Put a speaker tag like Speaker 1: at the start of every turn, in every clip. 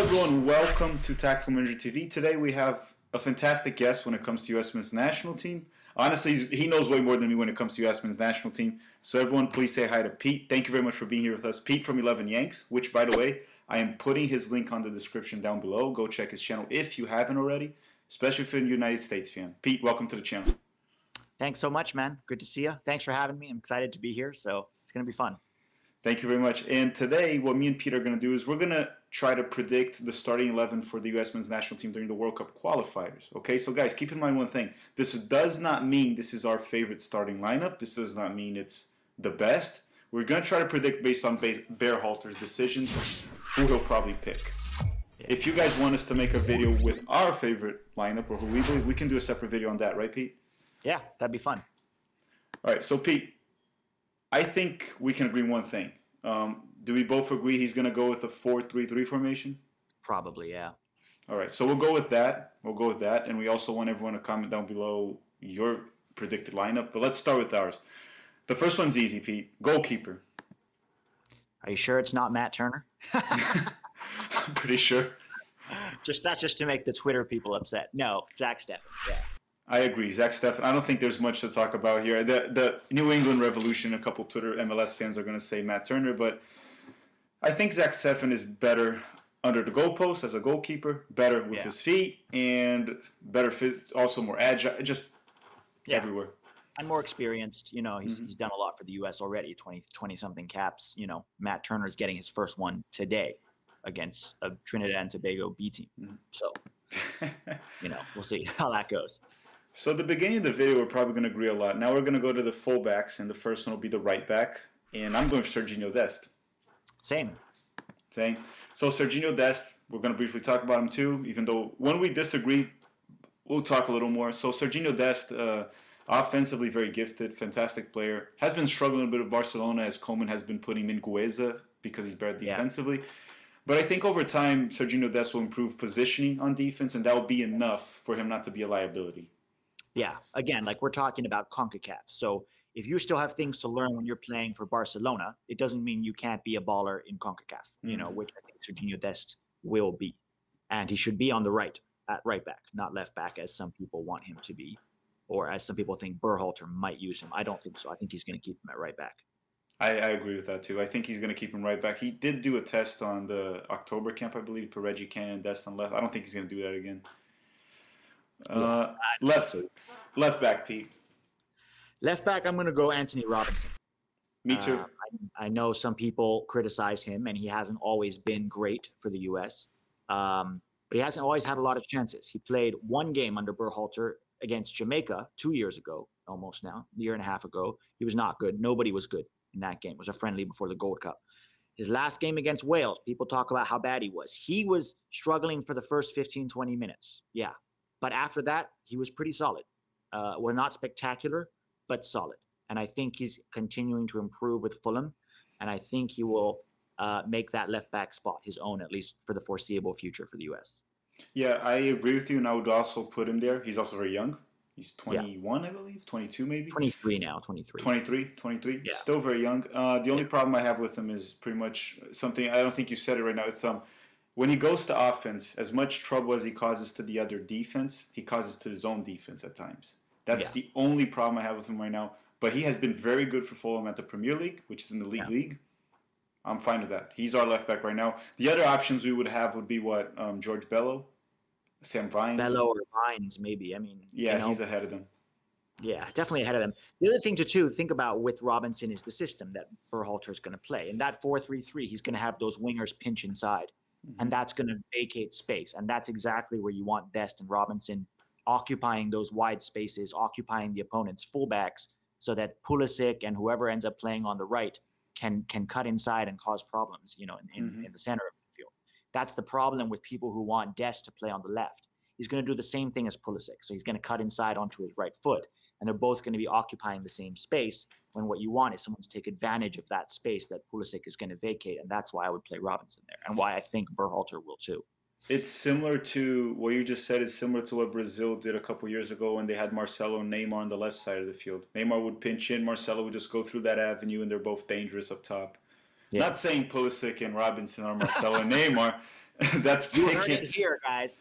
Speaker 1: everyone, welcome to Tactical Manager TV. Today we have a fantastic guest when it comes to US Men's National Team. Honestly, he knows way more than me when it comes to US Men's National Team. So everyone, please say hi to Pete. Thank you very much for being here with us. Pete from 11 Yanks, which, by the way, I am putting his link on the description down below. Go check his channel if you haven't already, especially if you're a United States fan. Pete, welcome to the channel.
Speaker 2: Thanks so much, man. Good to see you. Thanks for having me. I'm excited to be here, so it's going to be fun.
Speaker 1: Thank you very much. And today, what me and Pete are going to do is we're going to try to predict the starting 11 for the U.S. Men's National Team during the World Cup qualifiers. Okay, so guys, keep in mind one thing. This does not mean this is our favorite starting lineup. This does not mean it's the best. We're going to try to predict based on Berhalter's decisions who he'll probably pick. If you guys want us to make a video with our favorite lineup or who we believe, we can do a separate video on that, right, Pete?
Speaker 2: Yeah, that'd be fun.
Speaker 1: All right, so Pete, I think we can agree on one thing. Do we both agree he's going to go with a 4-3-3 formation?
Speaker 2: Probably, yeah.
Speaker 1: All right, so we'll go with that. And we also want everyone to comment down below your predicted lineup. But let's start with ours. The first one's easy, Pete. Goalkeeper.
Speaker 2: Are you sure it's not Matt Turner?
Speaker 1: I'm pretty sure.
Speaker 2: That's just to make the Twitter people upset. No, Zach Steffen, yeah.
Speaker 1: I agree. Zach Steffen. I don't think there's much to talk about here. The New England Revolution, a couple Twitter MLS fans are going to say Matt Turner, but I think Zach Steffen is better under the goalpost as a goalkeeper, better with his feet, and better fit, also more agile, just everywhere.
Speaker 2: And more experienced. You know, he's done a lot for the U.S. already, 20-something caps. You know, Matt Turner's getting his first one today against a Trinidad and Tobago B team. So, you know, we'll see how that goes.
Speaker 1: So at the beginning of the video, we're probably going to agree a lot. Now we're going to go to the fullbacks, and the first one will be the right back. And I'm going for Serginho Dest.
Speaker 2: Same.
Speaker 1: So Serginho Dest, we're going to briefly talk about him too, even though when we disagree, we'll talk a little more. So Serginho Dest, offensively very gifted, fantastic player. Has been struggling a bit with Barcelona as Koeman has been putting Mckenzie because he's better defensively. But I think over time, Serginho Dest will improve positioning on defense, and that will be enough for him not to be a liability.
Speaker 2: Yeah, again, like we're talking about Concacaf. So if you still have things to learn when you're playing for Barcelona, it doesn't mean you can't be a baller in Concacaf, you know, which I think Serginho Dest will be. And he should be on the right, at right back, not left back as some people want him to be, or as some people think Berhalter might use him. I don't think so. I think he's going to keep him at right back.
Speaker 1: I agree with that too. I think he's going to keep him right back. He did do a test on the October camp, I believe, for Reggie Cannon and Dest on left. I don't think he's going to do that again. Left back, Pete.
Speaker 2: Left back, I'm going to go Anthony Robinson.
Speaker 1: Me too.
Speaker 2: I know some people criticize him, and he hasn't always been great for the U.S., but he hasn't always had a lot of chances. He played one game under Berhalter against Jamaica 2 years ago, almost now, a year and a half ago. He was not good. Nobody was good in that game. It was a friendly before the Gold Cup. His last game against Wales, people talk about how bad he was. He was struggling for the first 15, 20 minutes. Yeah. But after that, he was pretty solid. We're not spectacular, but solid. And I think he's continuing to improve with Fulham. And I think he will make that left back spot his own, at least for the foreseeable future for the U.S.
Speaker 1: Yeah, I agree with you. And I would also put him there. He's also very young. He's 21, I believe. 22 maybe.
Speaker 2: 23 now, 23.
Speaker 1: 23.
Speaker 2: Yeah.
Speaker 1: Still very young. The only problem I have with him is pretty much something, I don't think you said it right now. It's when he goes to offense, as much trouble as he causes to the other defense, he causes to his own defense at times. That's the only problem I have with him right now. But he has been very good for Fulham at the Premier League, which is in the league. I'm fine with that. He's our left back right now. The other options we would have would be what? George Bello? Sam Vines?
Speaker 2: Bello or Vines, maybe. I mean,
Speaker 1: he's ahead of them.
Speaker 2: Yeah, definitely ahead of them. The other thing to think about with Robinson is the system that Berhalter is going to play. In that 4-3-3, he's going to have those wingers pinch inside. And that's going to vacate space. And that's exactly where you want Dest and Robinson occupying those wide spaces, occupying the opponent's fullbacks, so that Posik and whoever ends up playing on the right can cut inside and cause problems, you know, in the center of the field. That's the problem with people who want Dest to play on the left. He's going to do the same thing as Posik. So he's going to cut inside onto his right foot. And they're both going to be occupying the same space, when what you want is someone to take advantage of that space that Posik is going to vacate. And that's why I would play Robinson there, and why I think Berhalter will too.
Speaker 1: It's similar to what you just said. It's similar to what Brazil did a couple years ago when they had Marcelo and Neymar on the left side of the field. Neymar would pinch in, Marcelo would just go through that avenue, and they're both dangerous up top. Yeah. Not saying Posik and Robinson are Marcelo and Neymar, That's
Speaker 2: You heard it here, guys.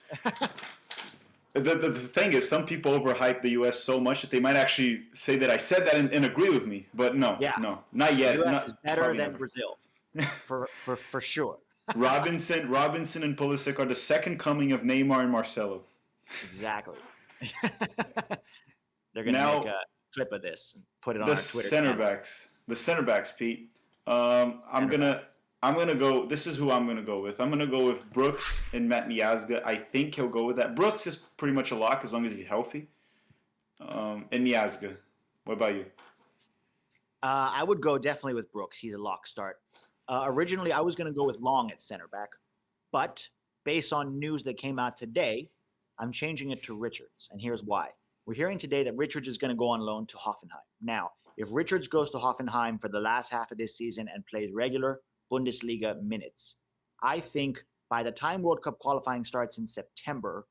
Speaker 1: The thing is, some people overhype the U.S. so much that they might actually say that I said that and agree with me. But no,
Speaker 2: Yeah.
Speaker 1: not yet.
Speaker 2: The U.S.
Speaker 1: Not,
Speaker 2: is better than
Speaker 1: never.
Speaker 2: Brazil, for sure.
Speaker 1: Robinson, and Pulisic are the second coming of Neymar and Marcelo.
Speaker 2: Exactly. They're going to make a clip of this and put it on our Twitter channel.
Speaker 1: The center backs, Pete. I'm gonna go. This is who I'm gonna go with. I'm gonna go with Brooks and Matt Miazga. I think he'll go with that. Brooks is pretty much a lock as long as he's healthy. And Miazga. What about you?
Speaker 2: I would go definitely with Brooks. He's a lock start. Originally, I was going to go with Long at center back, but based on news that came out today, I'm changing it to Richards, and here's why. We're hearing today that Richards is going to go on loan to Hoffenheim. Now, if Richards goes to Hoffenheim for the last half of this season and plays regular Bundesliga minutes, I think by the time World Cup qualifying starts in September,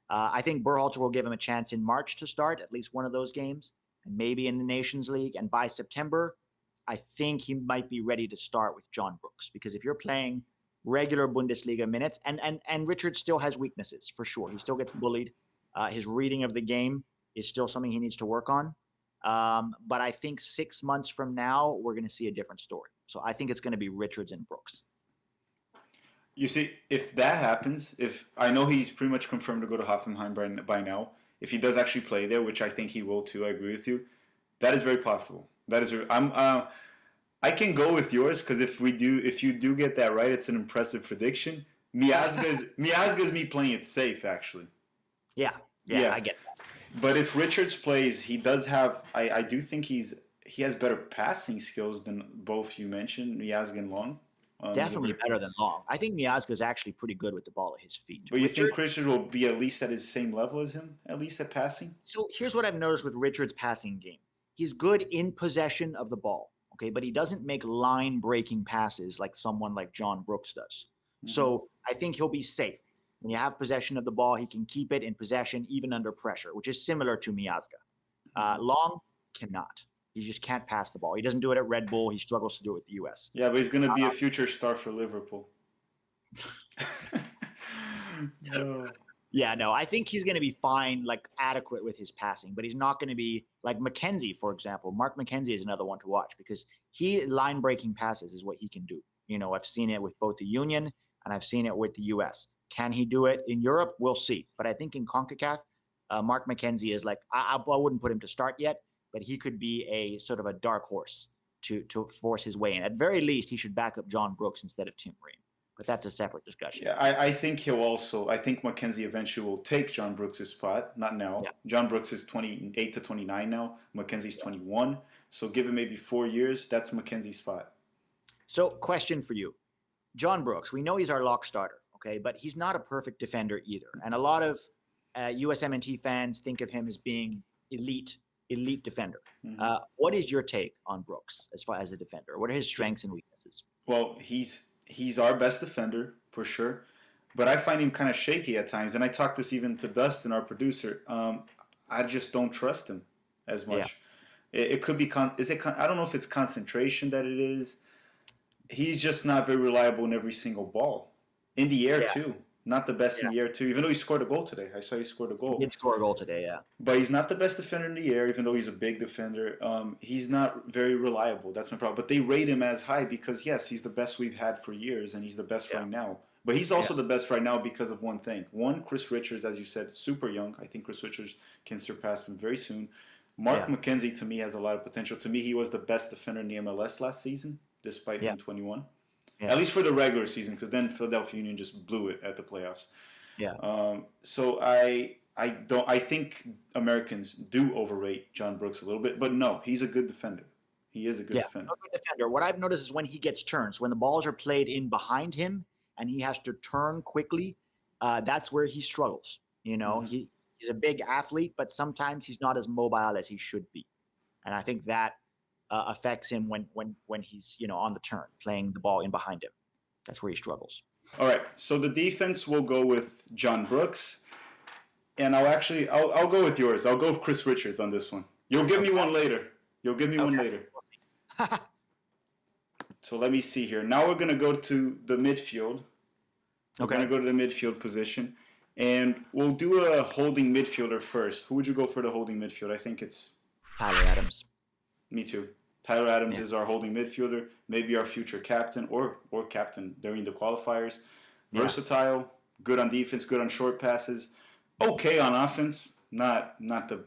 Speaker 2: I think Berhalter will give him a chance in March to start at least one of those games, and maybe in the Nations League. And by September, I think he might be ready to start with John Brooks, because if you're playing regular Bundesliga minutes, and Richards still has weaknesses for sure. He still gets bullied. His reading of the game is still something he needs to work on. But I think 6 months from now, we're going to see a different story. So I think it's going to be Richards and Brooks.
Speaker 1: You see, if that happens, if I know he's pretty much confirmed to go to Hoffenheim by now, if he does actually play there, which I think he will too, I agree with you. That is very possible. That is, I can go with yours because if you do get that right, it's an impressive prediction. Miazga's me playing it safe, actually.
Speaker 2: Yeah, I get that.
Speaker 1: But if Richards plays, he does have. I do think he has better passing skills than both you mentioned, Miazga and Long.
Speaker 2: Definitely better than Long. I think Miazga is actually pretty good with the ball at his feet.
Speaker 1: But you think Richards will be at least at his same level as him, at least at passing?
Speaker 2: So here's what I've noticed with Richards' passing game. He's good in possession of the ball, okay, but he doesn't make line-breaking passes like someone like John Brooks does. Mm-hmm. So I think he'll be safe. When you have possession of the ball, he can keep it in possession even under pressure, which is similar to Miazga. Long cannot. He just can't pass the ball. He doesn't do it at Red Bull. He struggles to do it with the U.S.
Speaker 1: Yeah, but he's going to be a future star for Liverpool.
Speaker 2: Yeah, no, I think he's going to be fine, like adequate with his passing, but he's not going to be like Mckenzie, for example. Mark Mckenzie is another one to watch because line breaking passes is what he can do. You know, I've seen it with both the Union and I've seen it with the U.S. Can he do it in Europe? We'll see. But I think in Concacaf, Mark Mckenzie is like, I wouldn't put him to start yet, but he could be a sort of a dark horse to force his way in. At very least, he should back up John Brooks instead of Tim Ream. But that's a separate discussion.
Speaker 1: Yeah, I think I think Mckenzie eventually will take John Brooks' spot. Not now. Yeah. John Brooks is 28 to 29 now. Mckenzie's 21. So give him maybe 4 years. That's Mckenzie's spot.
Speaker 2: So question for you. John Brooks, we know he's our lock starter, okay? But he's not a perfect defender either. And a lot of USMNT fans think of him as being elite defender. Mm-hmm. What is your take on Brooks as far as a defender? What are his strengths and weaknesses?
Speaker 1: Well, he's our best defender for sure, but I find him kind of shaky at times. And I talked this even to Dustin, our producer. I just don't trust him as much. Yeah. It could be I don't know if it's concentration that it is. He's just not very reliable in every single ball. In the air too. Not the best in the air too, even though he scored a goal today. I saw he scored a goal.
Speaker 2: He did score a goal today, yeah.
Speaker 1: But he's not the best defender in the air, even though he's a big defender. He's not very reliable. That's my problem. But they rate him as high because, yes, he's the best we've had for years, and he's the best right now. But he's also the best right now because of one thing. One, Chris Richards, as you said, super young. I think Chris Richards can surpass him very soon. Mark Mckenzie, to me, has a lot of potential. To me, he was the best defender in the MLS last season, despite being 21. Yeah. At least for the regular season, because then Philadelphia Union just blew it at the playoffs. Yeah. So I think Americans do overrate John Brooks a little bit, but no, he's a good defender. He is a good defender.
Speaker 2: A good defender. What I've noticed is when he gets turns, when the balls are played in behind him and he has to turn quickly, that's where he struggles. You know, he's a big athlete, but sometimes he's not as mobile as he should be, and I think that affects him when he's on the turn, playing the ball in behind him. That's where he struggles.
Speaker 1: All right, so the defense will go with John Brooks, and I'll go with yours. I'll go with Chris Richards on this one. You'll give me one later. One later. So let me see here. Now we're gonna go to the midfield. We're going to go to the midfield position. And we'll do a holding midfielder first. Who would you go for the holding midfield? I think it's...
Speaker 2: Tyler Adams.
Speaker 1: Me too. Tyler Adams is our holding midfielder, maybe our future captain or captain during the qualifiers. Versatile, good on defense, good on short passes, okay on offense, not the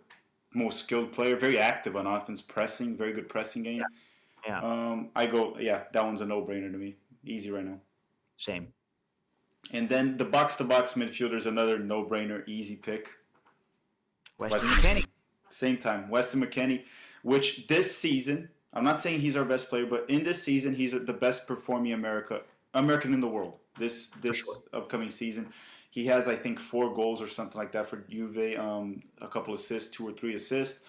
Speaker 1: most skilled player, very active on offense, pressing, very good pressing game. That one's a no-brainer to me. Easy right now.
Speaker 2: Same.
Speaker 1: And then the box-to-box midfielder is another no-brainer, easy pick.
Speaker 2: Weston Mckenney.
Speaker 1: Same time, Weston Mckenney, which this season, I'm not saying he's our best player, but in this season, he's the best performing American in the world. This upcoming season, he has, I think, 4 goals or something like that for Juve, a couple assists, 2 or 3 assists.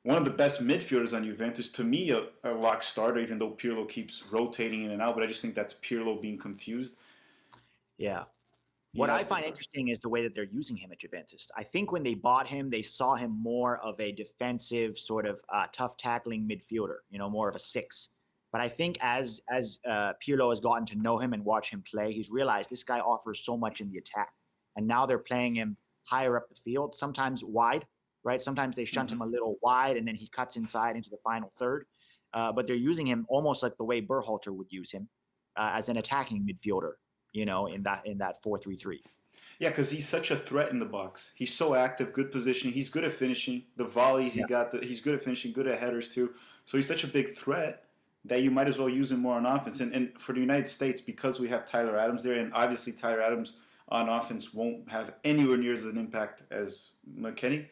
Speaker 1: One of the best midfielders on Juventus. To me, a lock starter, even though Pirlo keeps rotating in and out, but I just think that's Pirlo being confused.
Speaker 2: Yeah. What I find interesting is the way that they're using him at Juventus. I think when they bought him, they saw him more of a defensive, sort of tough tackling midfielder, more of a 6. But I think as Pirlo has gotten to know him and watch him play, he's realized this guy offers so much in the attack. And now they're playing him higher up the field, sometimes wide, right? Sometimes they shunt him a little wide, and then he cuts inside into the final third. But they're using him almost like the way Berhalter would use him as an attacking midfielder, in that 4-3-3.
Speaker 1: Yeah, because he's such a threat in the box. He's so active, good positioning. He's good at finishing. The volleys he's good at finishing, good at headers too. So he's such a big threat that you might as well use him more on offense. And for the United States, because we have Tyler Adams there, and obviously Tyler Adams on offense won't have anywhere near as an impact as Mckenney,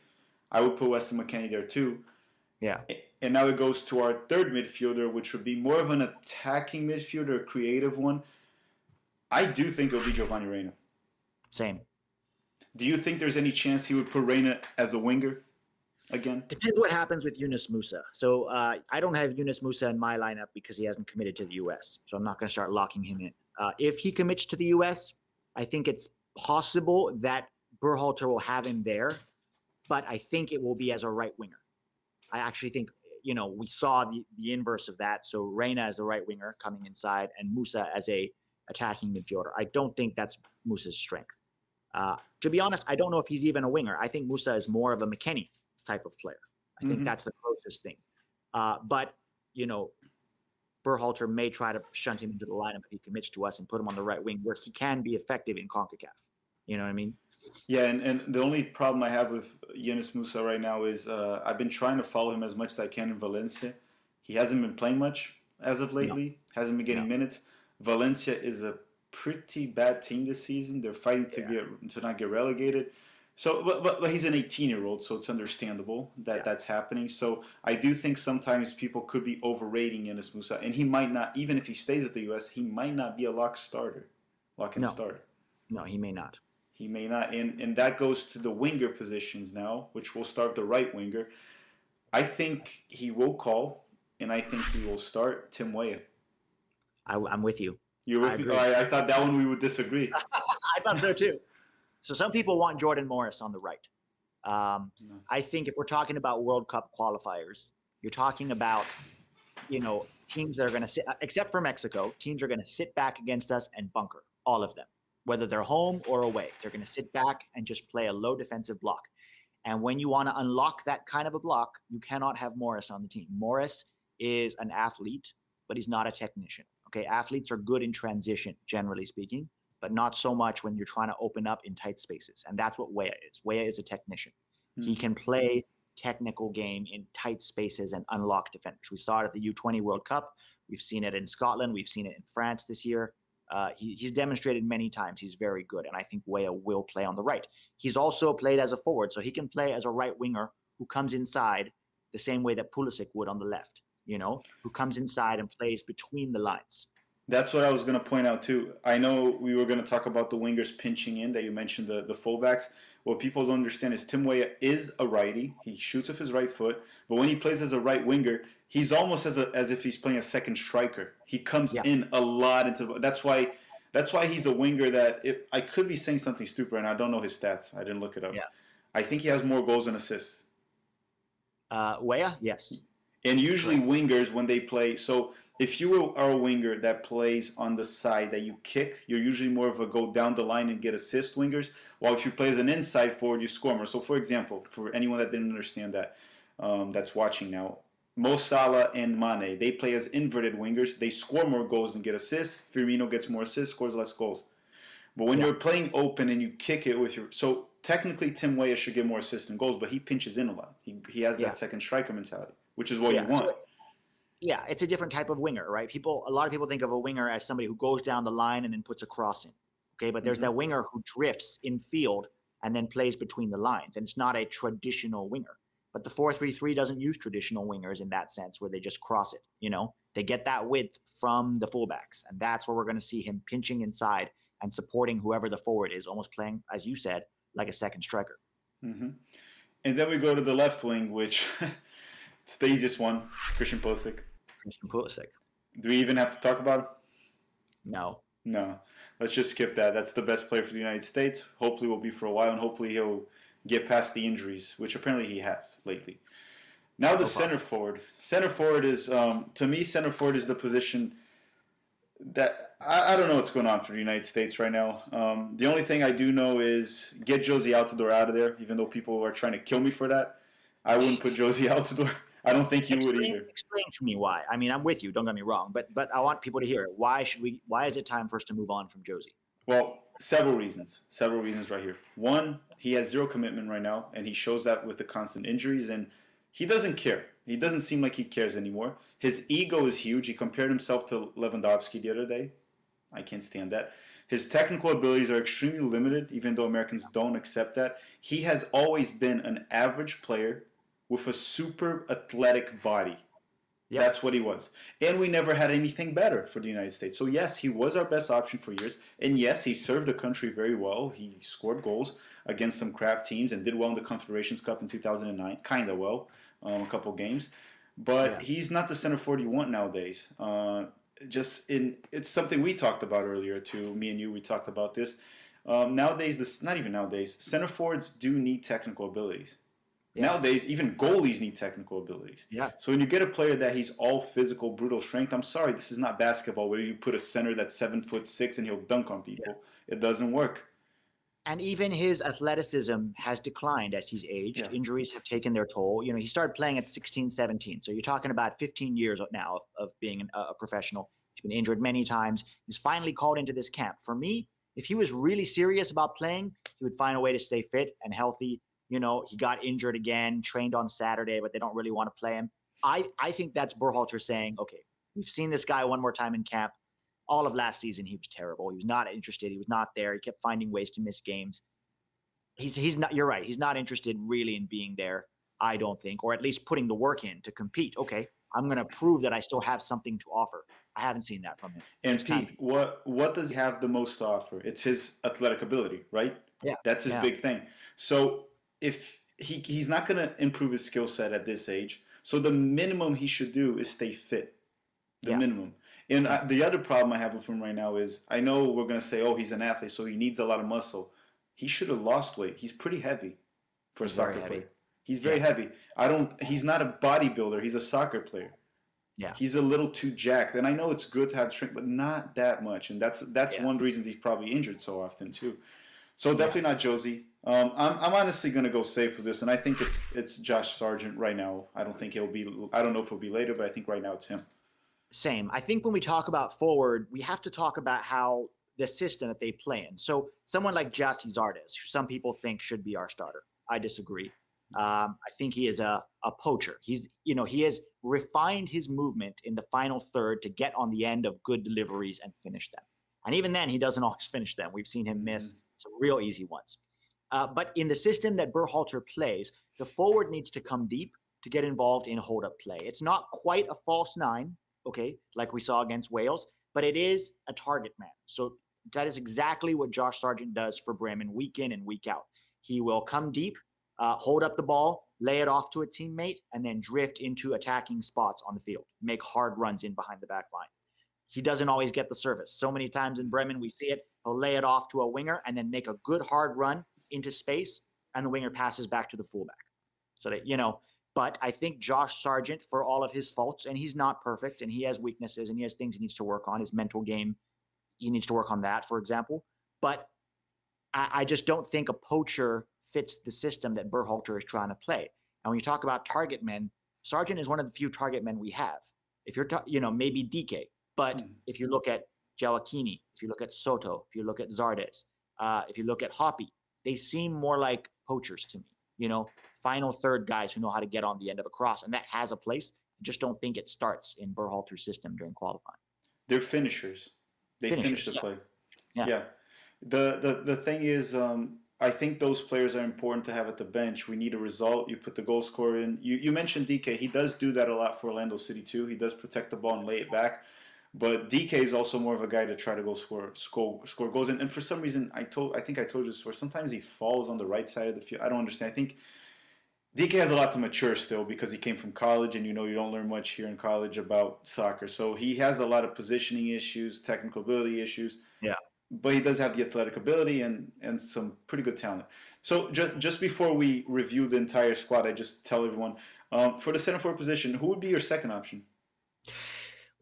Speaker 1: I would put Weston Mckenney there too.
Speaker 2: Yeah.
Speaker 1: And now it goes to our third midfielder, which would be more of an attacking midfielder, a creative one. I do think it'll be Giovanni Reyna.
Speaker 2: Same.
Speaker 1: Do you think there's any chance he would put Reyna as a winger again?
Speaker 2: Depends what happens with Yunus Musa. So I don't have Yunus Musa in my lineup because he hasn't committed to the U.S. So I'm not going to start locking him in. If he commits to the U.S., I think it's possible that Berhalter will have him there, but I think it will be as a right winger. I actually think, we saw the inverse of that. So Reyna as the right winger coming inside and Musa as a attacking midfielder. I don't think that's Musa's strength. To be honest, I don't know if he's even a winger. I think Musa is more of a Mckenney type of player. I think that's the closest thing. But, Berhalter may try to shunt him into the lineup if he commits to us and put him on the right wing where he can be effective in Concacaf. You know what I mean?
Speaker 1: Yeah, and the only problem I have with Yunus Musa right now is I've been trying to follow him as much as I can in Valencia. He hasn't been playing much as of lately, hasn't been getting minutes. Valencia is a pretty bad team this season. They're fighting to not get relegated. So, but he's an 18-year-old, so it's understandable that that's happening. So I do think sometimes people could be overrating Yunus Musa, and he might not, even if he stays at the U.S., he might not be a lock starter.
Speaker 2: No, he may not.
Speaker 1: He may not, and that goes to the winger positions now, which will start the right winger. I think he will call, and I think he will start Tim Weah.
Speaker 2: I'm with you.
Speaker 1: You're with me? I thought that one we would disagree.
Speaker 2: I thought so too. So some people want Jordan Morris on the right. I think if we're talking about World Cup qualifiers, you're talking about, teams that are going to sit, except for Mexico, teams are going to sit back against us and bunker, all of them, whether they're home or away. They're going to sit back and just play a low defensive block. And when you want to unlock that kind of a block, you cannot have Morris on the team. Morris is an athlete, but he's not a technician. Okay, athletes are good in transition, generally speaking, but not so much when you're trying to open up in tight spaces. And that's what Weah is. Weah is a technician. He can play technical game in tight spaces and unlock defenders. We saw it at the U20 World Cup. We've seen it in Scotland. We've seen it in France this year. He's demonstrated many times he's very good, and I think Weah will play on the right. He's also played as a forward, so he can play as a right winger who comes inside the same way that Pulisic would on the left, who comes inside and plays between the lines.
Speaker 1: That's what I was going to point out too. I know we were going to talk about the wingers pinching in, that you mentioned the fullbacks. What people don't understand is Tim Weah is a righty. He shoots with his right foot, but when he plays as a right winger, he's almost as if he's playing a second striker. He comes in a lot into. That's why he's a winger. That I could be saying something stupid, and I don't know his stats. I didn't look it up.
Speaker 2: Yeah.
Speaker 1: I think he has more goals than assists.
Speaker 2: Weah, yes.
Speaker 1: And usually wingers, when they play, so if you are a winger that plays on the side that you kick, you're usually more of a go down the line and get assist wingers. While if you play as an inside forward, you score more. So, for example, for anyone that didn't understand that, that's watching now, Mo Salah and Mane, they play as inverted wingers. They score more goals than get assists. Firmino gets more assists, scores less goals. But when you're playing open and you kick it with your... So, technically, Tim Weah should get more assists and goals, but he pinches in a lot. He has that second striker mentality, which is what you want.
Speaker 2: So, yeah, it's a different type of winger, right? A lot of people think of a winger as somebody who goes down the line and then puts a cross in. Okay, but there's that winger who drifts in field and then plays between the lines, and it's not a traditional winger. But the 4-3-3 doesn't use traditional wingers in that sense, where they just cross it. You know, they get that width from the fullbacks, and that's where we're going to see him pinching inside and supporting whoever the forward is, almost playing, as you said, like a second striker.
Speaker 1: And then we go to the left wing, which it's the easiest one, Christian Posik. Do we even have to talk about him? No. Let's just skip that. That's the best player for the United States. Hopefully will be for a while, and hopefully he'll get past the injuries, which apparently he has lately. Now the center forward. Center forward is, to me, center forward is the position that I don't know what's going on for the United States right now. The only thing I do know is get Josie Altidore out of there, even though people are trying to kill me for that. I wouldn't put Josie Altidore. I don't think you would either.
Speaker 2: Explain to me why. I mean, I'm with you. Don't get me wrong, but I want people to hear it. Why is it time for us to move on from Josie?
Speaker 1: Well, several reasons right here. One, he has zero commitment right now, and he shows that with the constant injuries, and he doesn't care. He doesn't seem like he cares anymore. His ego is huge. He compared himself to Lewandowski the other day. I can't stand that. His technical abilities are extremely limited, even though Americans don't accept that. He has always been an average player with a super athletic body. Yep. That's what he was. And we never had anything better for the United States. So yes, he was our best option for years. And yes, he served the country very well. He scored goals against some crap teams and did well in the Confederations Cup in 2009. Kind of well, a couple games. But he's not the center forward you want nowadays. It's something we talked about earlier too. Me and you, we talked about this. Nowadays, not even nowadays, center forwards do need technical abilities. Yeah. Nowadays, even goalies need technical abilities.
Speaker 2: Yeah.
Speaker 1: So when you get a player that he's all physical, brutal strength, I'm sorry, this is not basketball where you put a center that's 7'6" and he'll dunk on people. Yeah. It doesn't work.
Speaker 2: And even his athleticism has declined as he's aged. Yeah. Injuries have taken their toll. You know, he started playing at 16, 17. So you're talking about 15 years now of being a professional. He's been injured many times. He's finally called into this camp. For me, if he was really serious about playing, he would find a way to stay fit and healthy. You know, he got injured again, trained on Saturday, but they don't really want to play him. I think that's Berhalter saying, okay, we've seen this guy one more time in camp. All of last season, he was terrible. He was not interested. He was not there. He kept finding ways to miss games. He's not, you're right. He's not interested really in being there, I don't think, or at least putting the work in to compete. Okay, I'm going to prove that I still have something to offer. I haven't seen that from him.
Speaker 1: And Pete, what does he have the most to offer? It's his athletic ability, right?
Speaker 2: Yeah.
Speaker 1: That's his big thing. So if he's not going to improve his skill set at this age, so the minimum he should do is stay fit. The minimum. And the other problem I have with him right now is, I know we're going to say, oh, he's an athlete, so he needs a lot of muscle. He should have lost weight. He's pretty heavy for a soccer player. He's very heavy. He's not a bodybuilder. He's a soccer player.
Speaker 2: Yeah.
Speaker 1: He's a little too jacked. And I know it's good to have strength, but not that much. And that's one reason he's probably injured so often too. So definitely not Josie. I'm honestly going to go safe with this, and I think it's Josh Sargent right now. I don't know if it'll be later, but I think right now it's him.
Speaker 2: Same. I think when we talk about forward, we have to talk about how the system that they play in. So someone like Gyasi Zardes, who some people think should be our starter. I disagree. I think he is a poacher. He has refined his movement in the final third to get on the end of good deliveries and finish them. And even then, he doesn't always finish them. We've seen him miss some real easy ones. But in the system that Berhalter plays, the forward needs to come deep to get involved in hold-up play. It's not quite a false nine, okay, like we saw against Wales, but it is a target man. So that is exactly what Josh Sargent does for Bremen week in and week out. He will come deep, hold up the ball, lay it off to a teammate, and then drift into attacking spots on the field, make hard runs in behind the back line. He doesn't always get the service. So many times in Bremen, we see it. He'll lay it off to a winger and then make a good hard run into space, and the winger passes back to the fullback. So that, But I think Josh Sargent, for all of his faults, and he's not perfect, and he has weaknesses, and he has things he needs to work on, his mental game, he needs to work on that, for example. But I just don't think a poacher fits the system that Berhalter is trying to play. And when you talk about target men, Sargent is one of the few target men we have. If you're, maybe DK, but if you look at Akini, if you look at Soto, if you look at Zardes, if you look at Hoppy, they seem more like poachers to me. Final third guys who know how to get on the end of a cross, and that has a place. I just don't think it starts in Berhalter's system during qualifying.
Speaker 1: They're finishers. They finish the play. Yeah. The thing is, I think those players are important to have at the bench. We need a result. You put the goal scorer in. You mentioned DK. He does do that a lot for Orlando City too. He does protect the ball and lay it back. But DK is also more of a guy to try to go score goals. And for some reason, I think I told you this before, sometimes he falls on the right side of the field. I don't understand. I think DK has a lot to mature still because he came from college, and you don't learn much here in college about soccer. So he has a lot of positioning issues, technical ability issues.
Speaker 2: Yeah.
Speaker 1: But he does have the athletic ability and some pretty good talent. So just before we review the entire squad, I just tell everyone, for the center forward position, who would be your second option?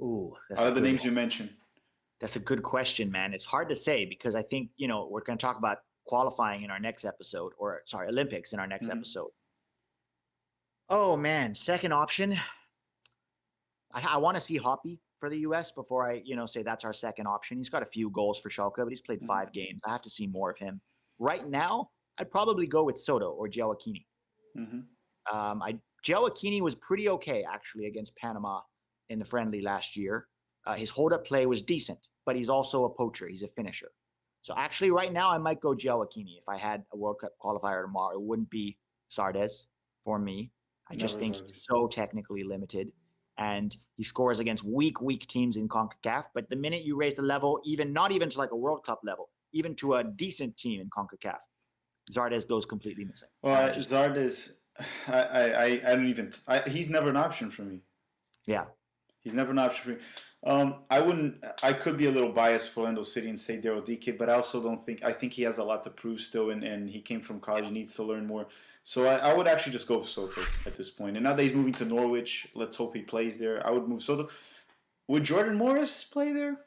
Speaker 2: Ooh,
Speaker 1: out of the names you mentioned.
Speaker 2: That's a good question, man. It's hard to say because I think, we're going to talk about qualifying in our next episode, Olympics in our next episode. Oh, man, second option. I want to see Hoppy for the U.S. before I, say that's our second option. He's got a few goals for Schalke, but he's played 5 games. I have to see more of him. Right now, I'd probably go with Soto or Akini. Akini was pretty okay, actually, against Panama in the friendly last year. His hold-up play was decent, but he's also a poacher. He's a finisher. So actually, right now, I might go Akini. If I had a World Cup qualifier tomorrow, it wouldn't be Zardes for me. I just think he's so technically limited, and he scores against weak teams in Concacaf. But the minute you raise the level, not even to like a World Cup level, even to a decent team in Concacaf, Zardes goes completely missing.
Speaker 1: Well, Zardes, I don't even. He's never an option for me.
Speaker 2: Yeah.
Speaker 1: He's never an option for me. I could be a little biased for Orlando City and say Daryl DK, but I also don't think, I think he has a lot to prove still, and he came from college, needs to learn more. So I would actually just go for Soto at this point. And now that he's moving to Norwich, let's hope he plays there. I would move Soto. Would Jordan Morris play there?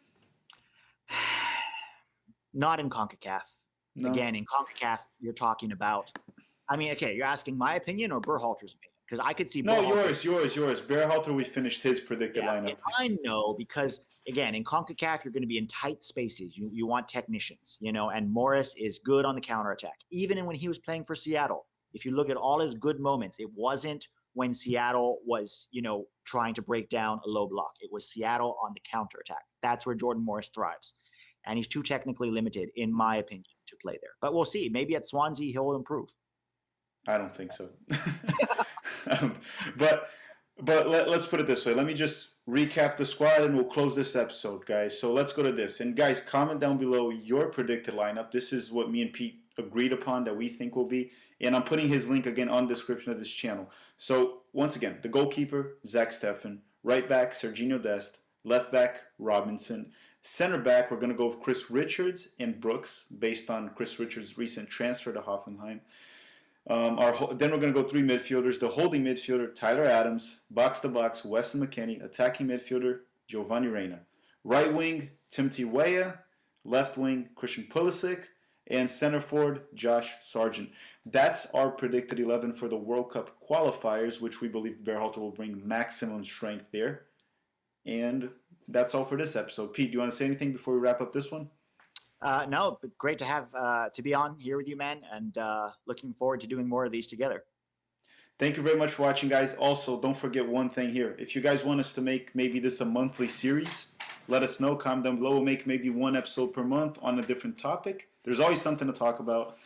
Speaker 2: Not in CONCACAF. No. Again, in CONCACAF, you're talking about, you're asking my opinion or Berhalter's opinion? Because I could see
Speaker 1: Berhalter. No, yours. Berhalter, we finished his predicted lineup.
Speaker 2: I know, because, again, in CONCACAF, you're going to be in tight spaces. You want technicians, and Morris is good on the counterattack. Even when he was playing for Seattle, if you look at all his good moments, it wasn't when Seattle was, trying to break down a low block. It was Seattle on the counterattack. That's where Jordan Morris thrives. And he's too technically limited, in my opinion, to play there. But we'll see. Maybe at Swansea, he'll improve.
Speaker 1: I don't think so. But let's put it this way. Let me just recap the squad, and we'll close this episode, guys. So let's go to this. And, guys, comment down below your predicted lineup. This is what me and Pete agreed upon that we think will be. And I'm putting his link again on the description of this channel. So, once again, the goalkeeper, Zach Steffen. Right back, Serginho Dest. Left back, Robinson. Center back, we're going to go with Chris Richards and Brooks, based on Chris Richards' recent transfer to Hoffenheim. Then we're going to go 3 midfielders. The holding midfielder, Tyler Adams. Box-to-box, Weston McKennie. Attacking midfielder, Giovanni Reina. Right wing, Timothy Weah. Left wing, Christian Pulisic. And center forward, Josh Sargent. That's our predicted 11 for the World Cup qualifiers, which we believe Berhalter will bring maximum strength there. And that's all for this episode. Pete, do you want to say anything before we wrap up this one?
Speaker 2: No, but great to have to be on here with you, man, and looking forward to doing more of these together.
Speaker 1: Thank you very much for watching, guys. Also, don't forget one thing here. If you guys want us to make maybe this a monthly series, let us know. Comment down below. We'll make maybe 1 episode per month on a different topic. There's always something to talk about.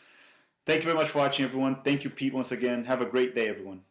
Speaker 1: Thank you very much for watching, everyone. Thank you, Pete, once again. Have a great day, everyone.